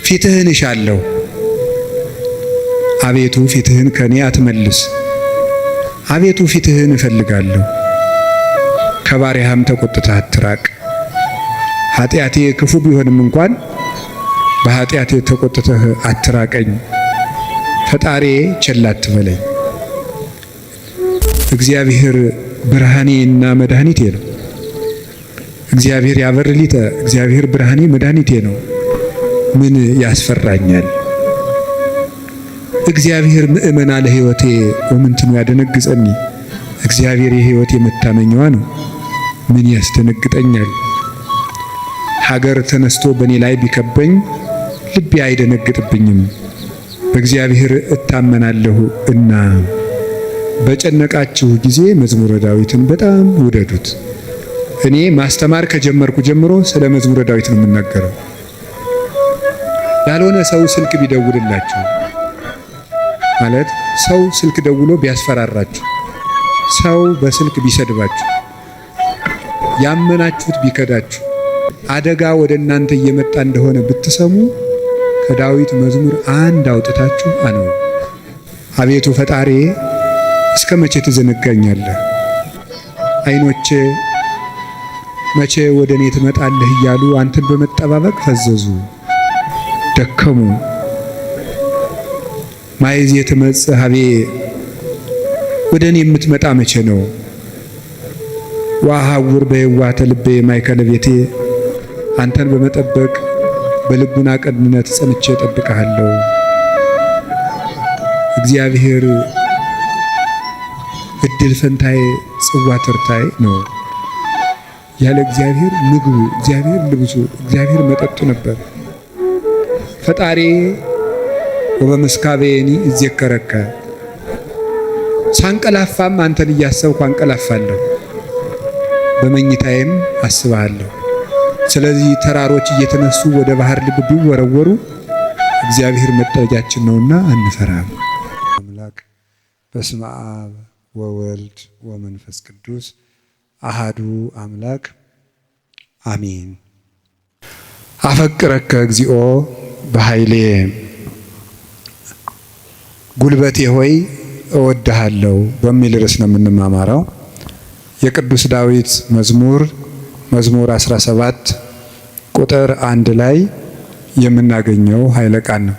ፊትህን እሻለሁ። አቤቱ ፊትህን ከኔ አትመልስ። አቤቱ ፊትህን እፈልጋለሁ። ከባሪያህም ተቆጥተህ አትራቅ። ኃጢአቴ ክፉ ቢሆንም እንኳን በኃጢአቴ ተቆጥተህ አትራቀኝ። ፈጣሪ ቸል አትበለኝ። እግዚአብሔር ብርሃኔና መድኃኒቴ ነው። እግዚአብሔር ያበርሊተ፣ እግዚአብሔር ብርሃኔ መድኃኒቴ ነው። ምን ያስፈራኛል? እግዚአብሔር ምእመና ለሕይወቴ ወምንትኑ ያደነግጸኒ። እግዚአብሔር የሕይወቴ መታመኛዋ ነው። ምን ያስደነግጠኛል? ሀገር ተነስቶ በእኔ ላይ ቢከበኝ ልቤ አይደነግጥብኝም። በእግዚአብሔር እታመናለሁ እና። በጨነቃችሁ ጊዜ መዝሙረ ዳዊትን በጣም ውደዱት። እኔ ማስተማር ከጀመርኩ ጀምሮ ስለ መዝሙረ ዳዊት ነው የምናገረው። ያልሆነ ሰው ስልክ ቢደውልላችሁ ማለት ሰው ስልክ ደውሎ ቢያስፈራራችሁ፣ ሰው በስልክ ቢሰድባችሁ፣ ያመናችሁት ቢከዳችሁ፣ አደጋ ወደ እናንተ እየመጣ እንደሆነ ብትሰሙ ከዳዊት መዝሙር አንድ አውጥታችሁ አነው። አቤቱ ፈጣሪ እስከ መቼ ትዘነጋኛለህ? ዓይኖቼ መቼ ወደ እኔ ትመጣለህ እያሉ አንተን በመጠባበቅ ፈዘዙ፣ ደከሙ። ማይዝ የትመጽእ ሀቤ፣ ወደ እኔ የምትመጣ መቼ ነው? ወአሐውር በየዋህተ ልቤ ማእከለ ቤቴ፣ አንተን በመጠበቅ በልቡና ቅንነት ጸንቼ እጠብቅሃለሁ። እግዚአብሔር እድል ፈንታዬ ጽዋ ተርታዬ ነው። ያለ እግዚአብሔር ምግቡ፣ እግዚአብሔር ልብሱ፣ እግዚአብሔር መጠጡ ነበር። ፈጣሪ ወበመስካቤኒ እዜከረከ፣ ሳንቀላፋም አንተን እያሰብኩ አንቀላፋለሁ፣ በመኝታዬም አስብሃለሁ። ስለዚህ ተራሮች እየተነሱ ወደ ባህር ልብ ቢወረወሩ እግዚአብሔር መጠጊያችን ነውና አንፈራም። አምላክ በስመ አብ ወወልድ ወመንፈስ ቅዱስ አሃዱ አምላክ አሜን። አፈቅረከ እግዚኦ በኃይሌ፣ ጉልበቴ ሆይ እወድሃለሁ በሚል ርዕስ ነው የምንማማረው። የቅዱስ ዳዊት መዝሙር 17 ቁጥር 1 ላይ የምናገኘው ኃይለ ቃል ነው።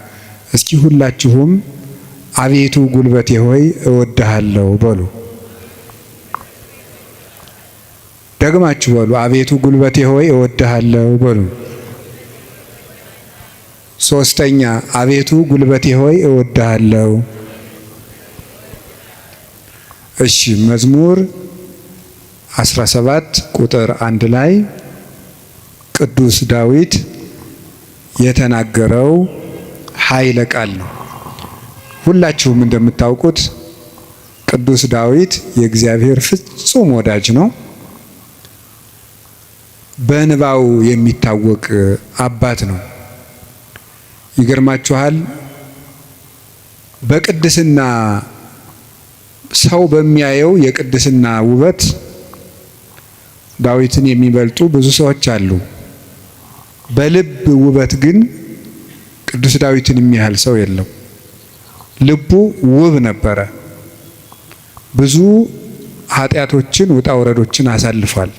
እስኪ ሁላችሁም አቤቱ ጉልበቴ ሆይ እወድሃለሁ በሉ። ደግማችሁ በሉ። አቤቱ ጉልበቴ ሆይ እወድሃለሁ በሉ። ሶስተኛ አቤቱ ጉልበቴ ሆይ እወድሃለሁ። እሺ፣ መዝሙር 17 ቁጥር 1 ላይ ቅዱስ ዳዊት የተናገረው ኃይለ ቃል ነው። ሁላችሁም እንደምታውቁት ቅዱስ ዳዊት የእግዚአብሔር ፍጹም ወዳጅ ነው። በእንባው የሚታወቅ አባት ነው። ይገርማችኋል፣ በቅድስና ሰው በሚያየው የቅድስና ውበት ዳዊትን የሚበልጡ ብዙ ሰዎች አሉ። በልብ ውበት ግን ቅዱስ ዳዊትን የሚያህል ሰው የለም። ልቡ ውብ ነበረ። ብዙ ኃጢአቶችን ውጣ ውረዶችን አሳልፏል።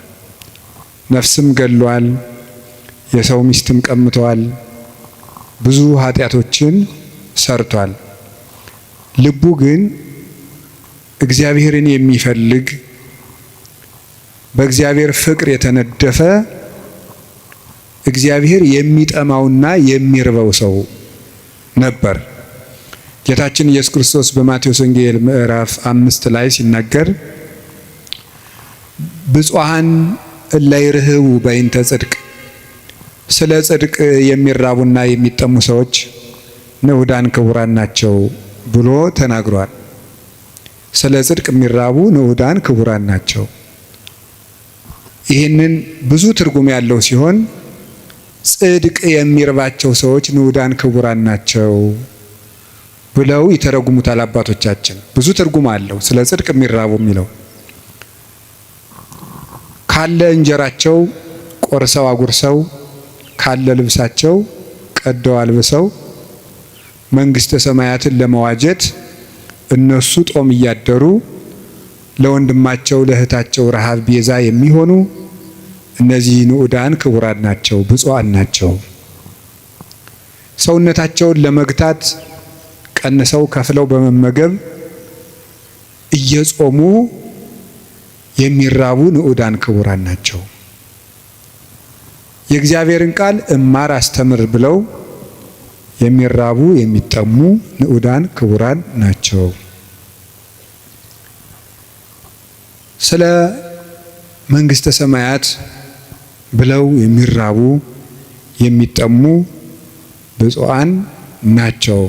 ነፍስም ገሏል። የሰው ሚስትም ቀምቷል። ብዙ ኃጢአቶችን ሰርቷል። ልቡ ግን እግዚአብሔርን የሚፈልግ በእግዚአብሔር ፍቅር የተነደፈ እግዚአብሔር የሚጠማውና የሚርበው ሰው ነበር። ጌታችን ኢየሱስ ክርስቶስ በማቴዎስ ወንጌል ምዕራፍ 5 ላይ ሲናገር ብፁዓን እለ ይርህቡ በእንተ ጽድቅ፣ ስለ ጽድቅ የሚራቡና የሚጠሙ ሰዎች ንዑዳን ክቡራን ናቸው ብሎ ተናግሯል። ስለ ጽድቅ የሚራቡ ንዑዳን ክቡራን ናቸው። ይህንን ብዙ ትርጉም ያለው ሲሆን ጽድቅ የሚርባቸው ሰዎች ንዑዳን ክቡራን ናቸው ብለው ይተረጉሙታል አባቶቻችን። ብዙ ትርጉም አለው ስለ ጽድቅ የሚራቡ የሚለው። ካለ እንጀራቸው ቆርሰው አጉርሰው ካለ ልብሳቸው ቀደው አልብሰው መንግስተ ሰማያትን ለመዋጀት እነሱ ጦም እያደሩ ለወንድማቸው ለእህታቸው ረሃብ ቤዛ የሚሆኑ እነዚህ ንዑዳን ክቡራን ናቸው፣ ብፁዓን ናቸው። ሰውነታቸውን ለመግታት ቀንሰው ከፍለው በመመገብ እየጾሙ የሚራቡ ንዑዳን ክቡራን ናቸው። የእግዚአብሔርን ቃል እማር አስተምር ብለው የሚራቡ የሚጠሙ ንዑዳን ክቡራን ናቸው። ስለ መንግስተ ሰማያት ብለው የሚራቡ የሚጠሙ ብፁዓን ናቸው።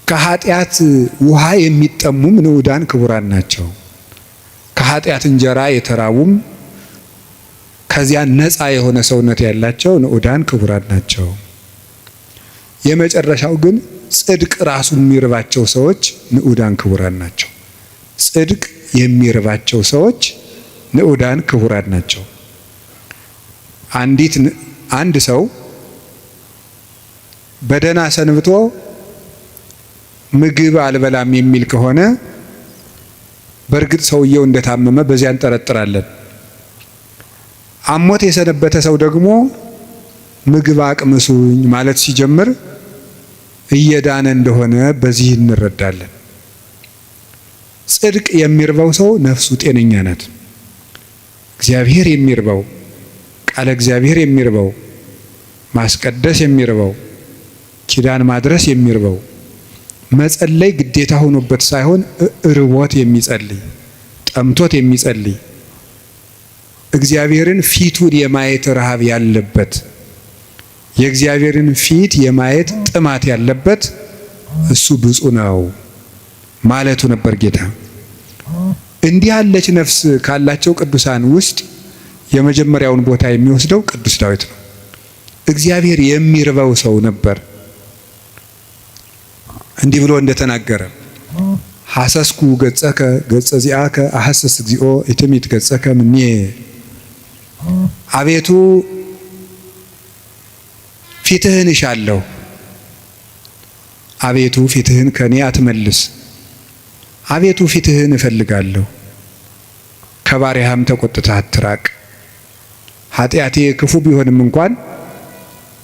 ከኃጢአት ውሃ የሚጠሙም ንዑዳን ክቡራን ናቸው። ከኃጢአት እንጀራ የተራቡም ከዚያ ነፃ የሆነ ሰውነት ያላቸው ንዑዳን ክቡራን ናቸው። የመጨረሻው ግን ጽድቅ ራሱ የሚርባቸው ሰዎች ንዑዳን ክቡራን ናቸው። ጽድቅ የሚርባቸው ሰዎች ንዑዳን ክቡራን ናቸው። አንድ ሰው በደህና ሰንብቶ ምግብ አልበላም የሚል ከሆነ በእርግጥ ሰውየው እንደታመመ በዚያ እንጠረጥራለን። አሞት የሰነበተ ሰው ደግሞ ምግብ አቅምሱኝ ማለት ሲጀምር እየዳነ እንደሆነ በዚህ እንረዳለን። ጽድቅ የሚርበው ሰው ነፍሱ ጤነኛ ናት። እግዚአብሔር የሚርበው፣ ቃለ እግዚአብሔር የሚርበው፣ ማስቀደስ የሚርበው፣ ኪዳን ማድረስ የሚርበው፣ መጸለይ ግዴታ ሆኖበት ሳይሆን ርቦት የሚጸልይ፣ ጠምቶት የሚጸልይ፣ እግዚአብሔርን ፊቱን የማየት ረሃብ ያለበት፣ የእግዚአብሔርን ፊት የማየት ጥማት ያለበት እሱ ብፁዕ ነው ማለቱ ነበር ጌታ። እንዲህ ያለች ነፍስ ካላቸው ቅዱሳን ውስጥ የመጀመሪያውን ቦታ የሚወስደው ቅዱስ ዳዊት ነው። እግዚአብሔር የሚርበው ሰው ነበር። እንዲህ ብሎ እንደተናገረ ሐሰስኩ ገጸከ ገጸ ዚአከ አሐሰስ እግዚኦ ኢትሚት ገጸከ ምኔ። አቤቱ ፊትህን እሻለሁ፣ አቤቱ ፊትህን ከኔ አትመልስ። አቤቱ ፊትህን እፈልጋለሁ፣ ከባሪያህም ተቆጥተህ አትራቅ። ኃጢአቴ ክፉ ቢሆንም እንኳን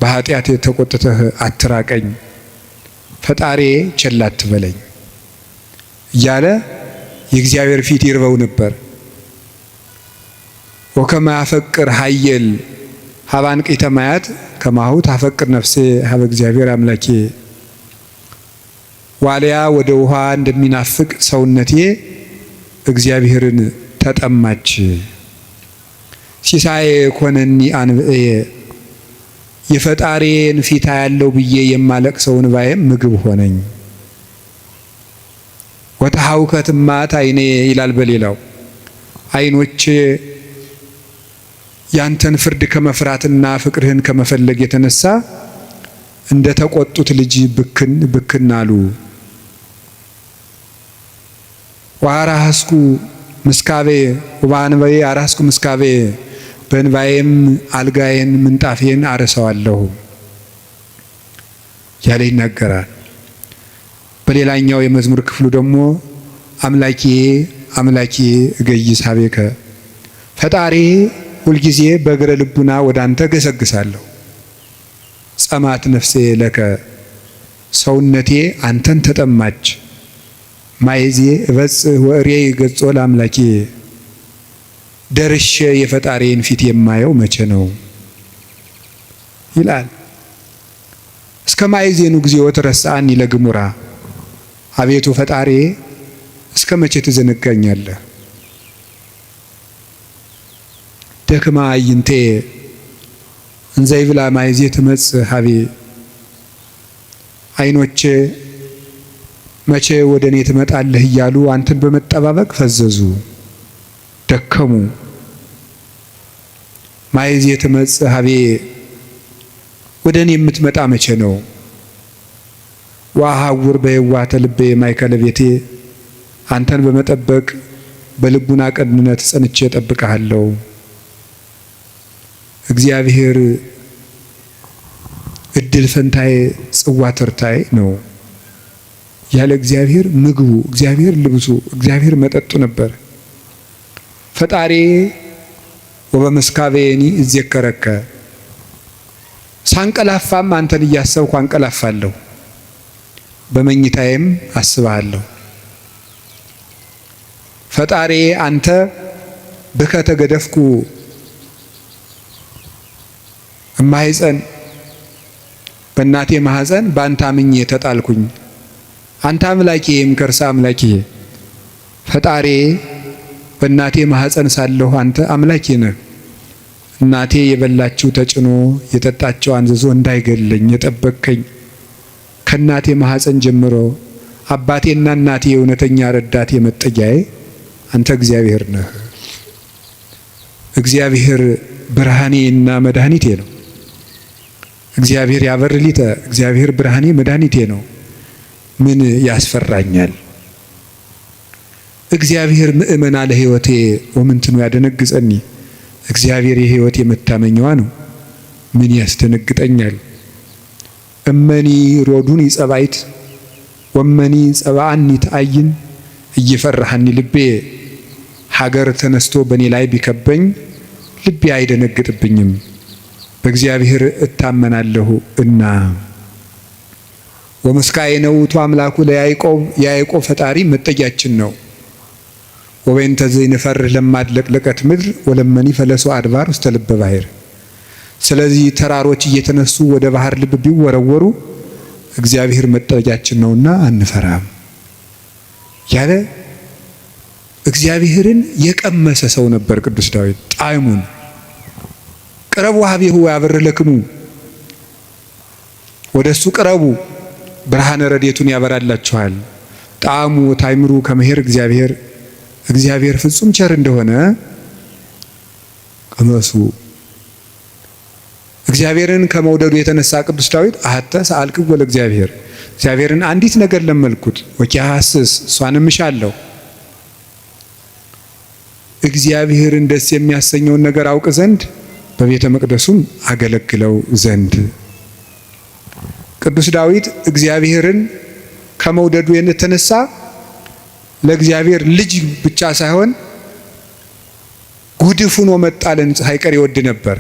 በኃጢአቴ ተቆጥተህ አትራቀኝ፣ ፈጣሪ ቸል አትበለኝ እያለ የእግዚአብሔር ፊት ይርበው ነበር። ወከመ ያፈቅር ኃየል ሀበ አንቅዕተ ማያት ከማሁ ታፈቅር ነፍሴ ሀበ እግዚአብሔር አምላኬ። ዋልያ ወደ ውሃ እንደሚናፍቅ ሰውነቴ እግዚአብሔርን ተጠማች። ሲሳዬ ኮነኒ አንብኤ የፈጣሪን ፊት ያለው ብዬ የማለቅሰው እንባዬም ምግብ ሆነኝ። ወተሐውከት እማት ዓይኔ ይላል በሌላው ዓይኖቼ ያንተን ፍርድ ከመፍራትና ፍቅርህን ከመፈለግ የተነሳ እንደ ተቆጡት ልጅ ብክን ብክን አሉ። ወአራስኩ ምስካቤ ወበአንባዬ አራስኩ ምስካቤ በእንባዬም አልጋዬን ምንጣፌን አረሰዋለሁ ያለ ይናገራል። በሌላኛው የመዝሙር ክፍሉ ደግሞ አምላኬ አምላኬ እገይስ ሀቤከ ፈጣሪ ሁልጊዜ በእግረ ልቡና ወደ አንተ ገሰግሳለሁ። ጸማት ነፍሴ ለከ ሰውነቴ አንተን ተጠማች። ማይዜ እበጽሕ ወእሬይ ገጾ ለአምላኬ ደርሼ የፈጣሪን ፊት የማየው መቼ ነው ይላል። እስከ ማይዜኑ ጊዜው ተረሳኒ ለግሙራ አቤቱ ፈጣሪ እስከ መቼ ትዘነጋኛለህ? ደክማ አይንቴ እንዘይብላ ማይዜ ትመጽእ ሀቤ ዓይኖቼ መቼ ወደ እኔ ትመጣለህ እያሉ አንተን በመጠባበቅ ፈዘዙ ደከሙ። ማይዜ ትመጽእ ሀቤ ወደ እኔ የምትመጣ መቼ ነው? ወአሐውር በየዋተ ልቤ ማእከለ ቤቴ አንተን በመጠበቅ በልቡና ቅንነት ጸንቼ እጠብቅሃለሁ። እግዚአብሔር እድል ፈንታዬ ጽዋ ተርታዬ ነው። ያለ እግዚአብሔር ምግቡ፣ እግዚአብሔር ልብሱ፣ እግዚአብሔር መጠጡ ነበር። ፈጣሪ ወበመስካቤኒ እዜከረከ ሳንቀላፋም አንተን እያሰብኩ አንቀላፋለሁ፣ በመኝታዬም አስብሃለሁ። ፈጣሪ አንተ ብከ ተገደፍኩ እማይፀን በእናቴ ማህፀን በአንተ አምኜ ተጣልኩኝ። አንተ አምላኬ የምከርሳ አምላኬ ፈጣሪ በእናቴ ማህፀን ሳለሁ አንተ አምላኬ ነህ። እናቴ የበላችው ተጭኖ የጠጣችው አንዝዞ እንዳይገለኝ የጠበቅከኝ ከእናቴ ማህፀን ጀምሮ አባቴና እናቴ የእውነተኛ ረዳቴ መጠጊያዬ አንተ እግዚአብሔር ነህ። እግዚአብሔር ብርሃኔና መድኃኒቴ ነው። እግዚአብሔር ያበርሊተ እግዚአብሔር ብርሃኔ መድኃኒቴ ነው። ምን ያስፈራኛል? እግዚአብሔር ምእመና ለሕይወቴ ወምንትኑ ያደነግጸኒ። እግዚአብሔር የሕይወቴ መታመኛዋ ነው። ምን ያስደነግጠኛል? እመኒ ሮዱን ይጸባይት ወመኒ ጸባአኒ ተአይን እየፈራሃኒ ልቤ። ሀገር ተነስቶ በእኔ ላይ ቢከበኝ ልቤ አይደነግጥብኝም፣ በእግዚአብሔር እታመናለሁ እና። ወመስካዬ ነውቱ አምላኩ ለያዕቆብ የያዕቆብ ፈጣሪ መጠጊያችን ነው። ወበእንተ ዘይንፈርህ ለማድለቅለቀት ምድር ወለመኒ ፈለሶ አድባር ውስተ ልበ ባሕር። ስለዚህ ተራሮች እየተነሱ ወደ ባህር ልብ ቢወረወሩ እግዚአብሔር መጠጊያችን ነውና አንፈራም ያለ እግዚአብሔርን የቀመሰ ሰው ነበር ቅዱስ ዳዊት። ጣዕሙን ቅረቡ ሀቤሁ ያበርለክሙ፣ ወደሱ ቅረቡ ብርሃነ ረድኤቱን ያበራላችኋል። ጣዕሙ ታይምሩ ከመሄር እግዚአብሔር ፍጹም ቸር እንደሆነ ቅመሱ። እግዚአብሔርን ከመውደዱ የተነሳ ቅዱስ ዳዊት አሐተ ሰአልክዎ ለእግዚአብሔር፣ እግዚአብሔርን አንዲት ነገር ለመልኩት ወኪያሐስስ እሷንም እሻለሁ። እግዚአብሔርን ደስ የሚያሰኘውን ነገር አውቅ ዘንድ በቤተ መቅደሱም አገለግለው ዘንድ። ቅዱስ ዳዊት እግዚአብሔርን ከመውደዱ የተነሳ ለእግዚአብሔር ልጅ ብቻ ሳይሆን ጉድፍ ሆኖ መጣልን ሳይቀር ይወድ ነበር።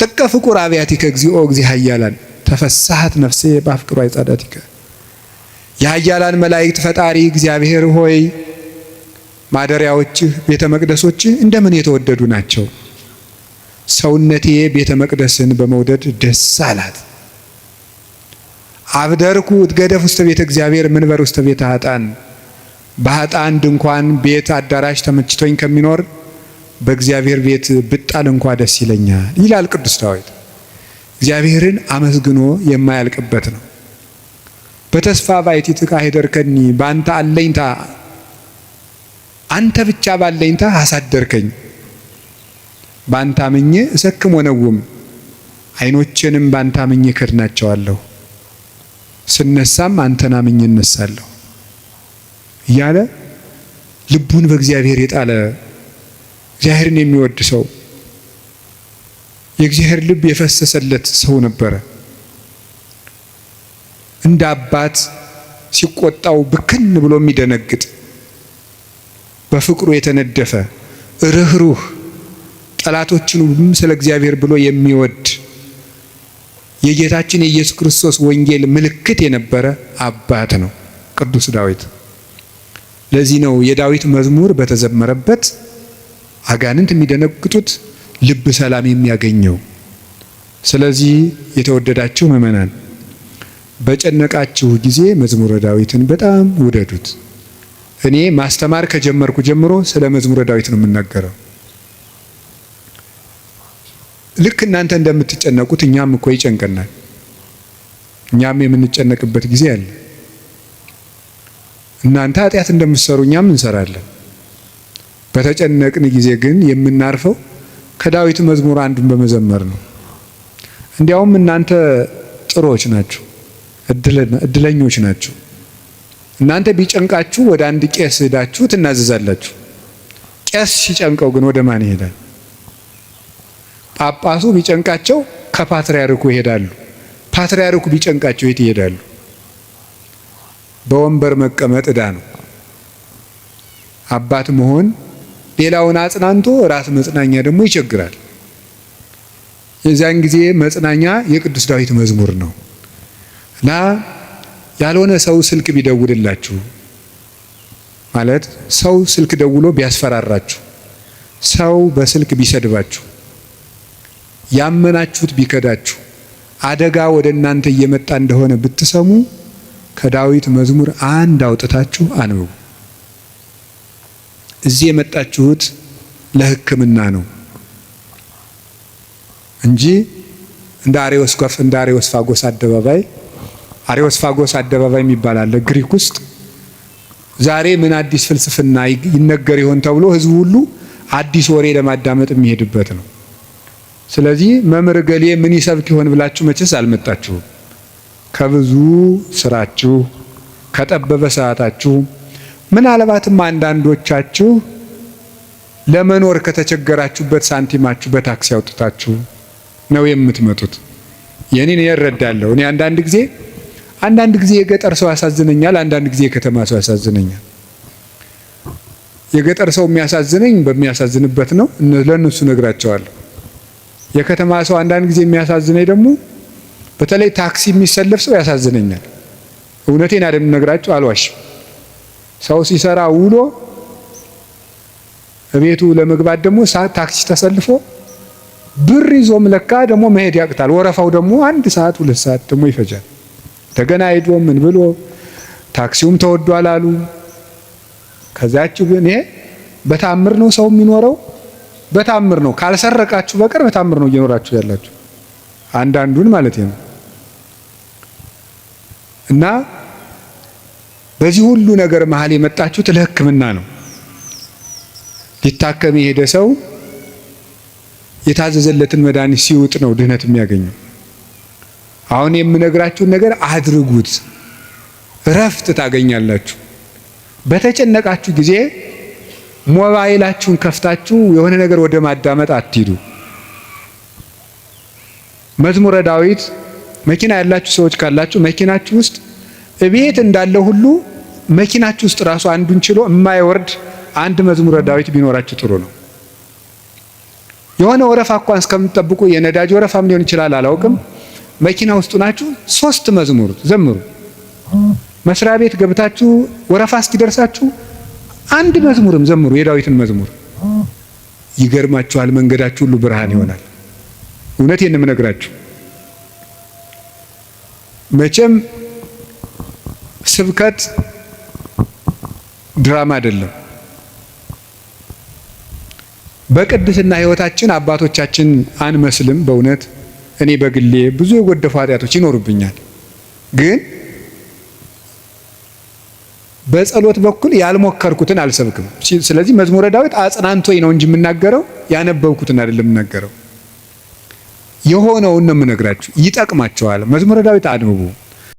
ጥቀ ፍቁር አብያቲከ እግዚኦ እግዚእ ኃያላን ተፈሳሐት ነፍሴ በአፍቅሮ አይጻዳቲከ። የኃያላን መላእክት ፈጣሪ እግዚአብሔር ሆይ ማደሪያዎችህ ቤተ መቅደሶችህ እንደምን የተወደዱ ናቸው። ሰውነቴ ቤተ መቅደስን በመውደድ ደስ አላት። አብደርኩ እትገደፍ ውስተ ቤተ እግዚአብሔር ምንበር ውስተ ቤተ ኃጥአን። በኃጥአን ድንኳን ቤት አዳራሽ ተመችቶኝ ከሚኖር በእግዚአብሔር ቤት ብጣል እንኳ ደስ ይለኛል ይላል ቅዱስ ዳዊት። እግዚአብሔርን አመስግኖ የማያልቅበት ነው። በተስፋ ባሕቲትከ አኅደርከኒ፣ በአንተ አለኝታ አንተ ብቻ ባለኝታ አሳደርከኝ። በአንተ አምኜ እሰክም ወነውም፣ ዓይኖቼንም በአንተ አምኜ ከድናቸዋለሁ። ስነሳም አንተን አምኜ እነሳለሁ እያለ ልቡን በእግዚአብሔር የጣለ እግዚአብሔርን የሚወድ ሰው፣ የእግዚአብሔር ልብ የፈሰሰለት ሰው ነበረ። እንደ አባት ሲቆጣው ብክን ብሎ የሚደነግጥ፣ በፍቅሩ የተነደፈ ርኅሩህ፣ ጠላቶችን ስለ እግዚአብሔር ብሎ የሚወድ የጌታችን የኢየሱስ ክርስቶስ ወንጌል ምልክት የነበረ አባት ነው ቅዱስ ዳዊት። ለዚህ ነው የዳዊት መዝሙር በተዘመረበት አጋንንት የሚደነግጡት፣ ልብ ሰላም የሚያገኘው። ስለዚህ የተወደዳችሁ ምእመናን በጨነቃችሁ ጊዜ መዝሙረ ዳዊትን በጣም ውደዱት። እኔ ማስተማር ከጀመርኩ ጀምሮ ስለ መዝሙረ ዳዊት ነው የምናገረው። ልክ እናንተ እንደምትጨነቁት እኛም እኮ ይጨንቀናል። እኛም የምንጨነቅበት ጊዜ አለ። እናንተ ኃጢአት እንደምትሰሩ እኛም እንሰራለን። በተጨነቅን ጊዜ ግን የምናርፈው ከዳዊት መዝሙር አንዱን በመዘመር ነው። እንዲያውም እናንተ ጥሮች ናችሁ፣ እድለኞች ናችሁ። እናንተ ቢጨንቃችሁ ወደ አንድ ቄስ ሄዳችሁ ትናዘዛላችሁ። ቄስ ሲጨንቀው ግን ወደ ማን ይሄዳል? ጳጳሱ ቢጨንቃቸው ከፓትርያርኩ ይሄዳሉ። ፓትርያርኩ ቢጨንቃቸው የት ይሄዳሉ? በወንበር መቀመጥ ዕዳ ነው። አባት መሆን ሌላውን አጽናንቶ ራስ መጽናኛ ደግሞ ይቸግራል። የዛን ጊዜ መጽናኛ የቅዱስ ዳዊት መዝሙር ነው እና ያልሆነ ሰው ስልክ ቢደውልላችሁ ማለት ሰው ስልክ ደውሎ ቢያስፈራራችሁ፣ ሰው በስልክ ቢሰድባችሁ፣ ያመናችሁት ቢከዳችሁ፣ አደጋ ወደ እናንተ እየመጣ እንደሆነ ብትሰሙ ከዳዊት መዝሙር አንድ አውጥታችሁ አንብቡ። እዚህ የመጣችሁት ለሕክምና ነው እንጂ እንደ አሬዎስፋጎስ አደባባይ የሚባል አለ ግሪክ ውስጥ። ዛሬ ምን አዲስ ፍልስፍና ይነገር ይሆን ተብሎ ህዝቡ ሁሉ አዲስ ወሬ ለማዳመጥ የሚሄድበት ነው። ስለዚህ መምህር ገሌ ምን ይሰብክ ይሆን ብላችሁ መቼስ አልመጣችሁም። ከብዙ ስራችሁ ከጠበበ ሰዓታችሁ ምናልባትም አንዳንዶቻችሁ ለመኖር ከተቸገራችሁበት ሳንቲማችሁ በታክሲ አውጥታችሁ ነው የምትመጡት። የኔን እረዳለሁ። እኔ አንዳንድ ጊዜ የገጠር ሰው ያሳዝነኛል፣ አንዳንድ ጊዜ የከተማ ሰው ያሳዝነኛል። የገጠር ሰው የሚያሳዝነኝ በሚያሳዝንበት ነው፣ ለነሱ ነግራቸዋለሁ። የከተማ ሰው አንዳንድ ጊዜ የሚያሳዝነኝ ደግሞ በተለይ ታክሲ የሚሰለፍ ሰው ያሳዝነኛል። እውነቴን አይደለም ነግራቸው፣ አልዋሽም። ሰው ሲሰራ ውሎ ቤቱ ለመግባት ደግሞ ታክሲ ተሰልፎ ብር ይዞም ለካ ደግሞ መሄድ ያቅታል። ወረፋው ደግሞ 1 ሰዓት 2 ሰዓት ደግሞ ይፈጃል። እንደገና ሄዶ ምን ብሎ ታክሲውም ተወዷል አሉ። ከዛችሁ ግን ይሄ በታምር ነው ሰው የሚኖረው፣ በታምር ነው። ካልሰረቃችሁ በቀር በታምር ነው እየኖራችሁ ያላችሁ፣ አንዳንዱን ማለት ነው። እና በዚህ ሁሉ ነገር መሀል የመጣችሁት ለሕክምና ነው። ሊታከም የሄደ ሰው የታዘዘለትን መድኃኒት ሲውጥ ነው ድህነት የሚያገኘው። አሁን የምነግራችሁን ነገር አድርጉት፣ እረፍት ታገኛላችሁ። በተጨነቃችሁ ጊዜ ሞባይላችሁን ከፍታችሁ የሆነ ነገር ወደ ማዳመጥ አትሂዱ። መዝሙረ ዳዊት መኪና ያላችሁ ሰዎች ካላችሁ መኪናችሁ ውስጥ እቤት እንዳለ ሁሉ መኪናችሁ ውስጥ ራሱ አንዱን ችሎ የማይወርድ አንድ መዝሙረ ዳዊት ቢኖራችሁ ጥሩ ነው። የሆነ ወረፋ እንኳን እስከምትጠብቁ የነዳጅ ወረፋም ሊሆን ይችላል አላውቅም። መኪና ውስጥ ናችሁ 3 መዝሙር ዘምሩ። መስሪያ ቤት ገብታችሁ ወረፋ እስኪደርሳችሁ 1 መዝሙርም ዘምሩ፣ የዳዊትን መዝሙር። ይገርማችኋል፣ መንገዳችሁ ሁሉ ብርሃን ይሆናል። እውነቴን ነው የምነግራችሁ። መቼም ስብከት ድራማ አይደለም። በቅድስና ሕይወታችን አባቶቻችን አንመስልም። በእውነት እኔ በግሌ ብዙ የጎደፉ ኃጢአቶች ይኖሩብኛል። ግን በጸሎት በኩል ያልሞከርኩትን አልሰብክም። ስለዚህ መዝሙረ ዳዊት አጽናንቶኝ ነው እንጂ የምናገረው ያነበብኩትን አይደለም የምናገረው። የሆነውን ነው የምነግራችሁ። ይጠቅማቸዋል። መዝሙረ ዳዊት አንብቡ።